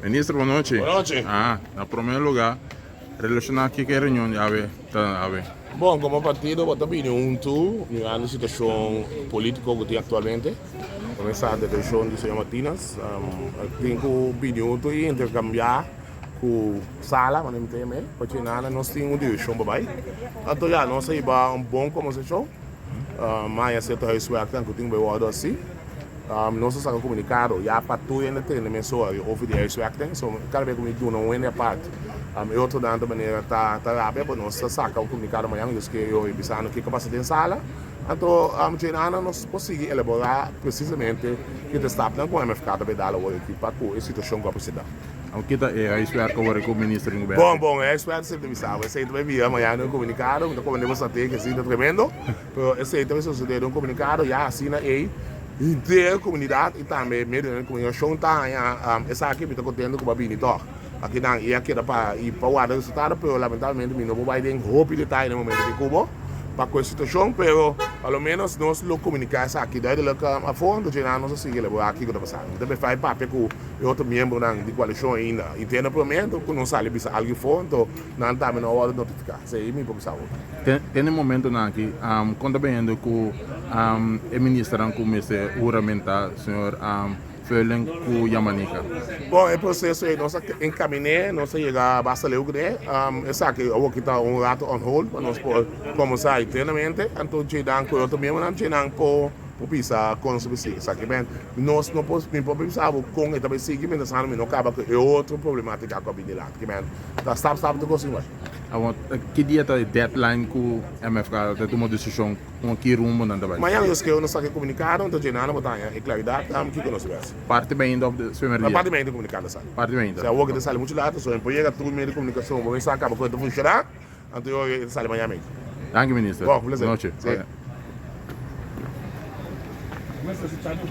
Ministro, boa noite. Boa noite. Na primeiro lugar, relacionado aqui com a reunião de AVE, Bom, como partido, vamos junto na situação política que tem atualmente. Começar a detenshon de Sr. Martínez. Tenho opinião de intercambiar com sala, mas não tem mais. Porque nós temos uma direção para então, já, nós temos uma boa conversação. Mas é certo que eu tenho uma assim. Nós estamos comunicados, já para tudo ainda tem a mensagem over the air so cada vez que me dou não é parte eu estou dando maneira tá rápido para nós sacar o comunicado amanhã que eu pensando que capacidade em sala então nós conseguimos elaborar precisamente que está com o MFK da pedala hoje para a situação que precisa. O que é isso que agora com o ministro do governo? Bom, é isso que sempre me sabe. Esse vai vir amanhã no comunicado, então como devemos ter que é tremendo, mas esse também suceder um comunicado já assina aí inteira a comunidade e também meio da comunicação tá essa aqui me está contendo com a Binito aqui não e aqui dá para ir para o resultado mas lamentavelmente me não vai ter roupa de estar no momento de Cuba para com a situação pero pelo menos nós lo comunicar essa aqui daí a fundo de nós assim que levar aqui que está passando também faz papel com outro membro da coalição ainda e tem no momento que não sabe bisa algo fundo não tá me na hora de notificar sei me por saúde tem um momento aqui quando bem com o ministro com esse juramento senhor Felen com Yamanica. Bom, o processo é nós encaminhar, nós chegar basta ler o que é, essa que eu vou quitar rato on hold para nós começar internamente, então te dá com outro mesmo, não te dá por pisar com o subsídio, sabe bem? Nós não podemos pensar com esse subsídio, mas nós não acaba com outra problemática com a vida, que bem? Tá stop do consigo. Que dia tá deadline com o MFK de tomar decisão com que rumo não dá. Amanhã eu escrevo no saque comunicado, então te dá botar em claridade, que nós vemos. Parte bem do primeiro dia. Parte bem do comunicado sabe. Parte bem. Se a outra que sai muito lado, só empoeira tudo meio de comunicação, vamos ver acaba com funcionar, então eu sai amanhã mesmo. Danke, ministro. Bom, beleza. Boa noite.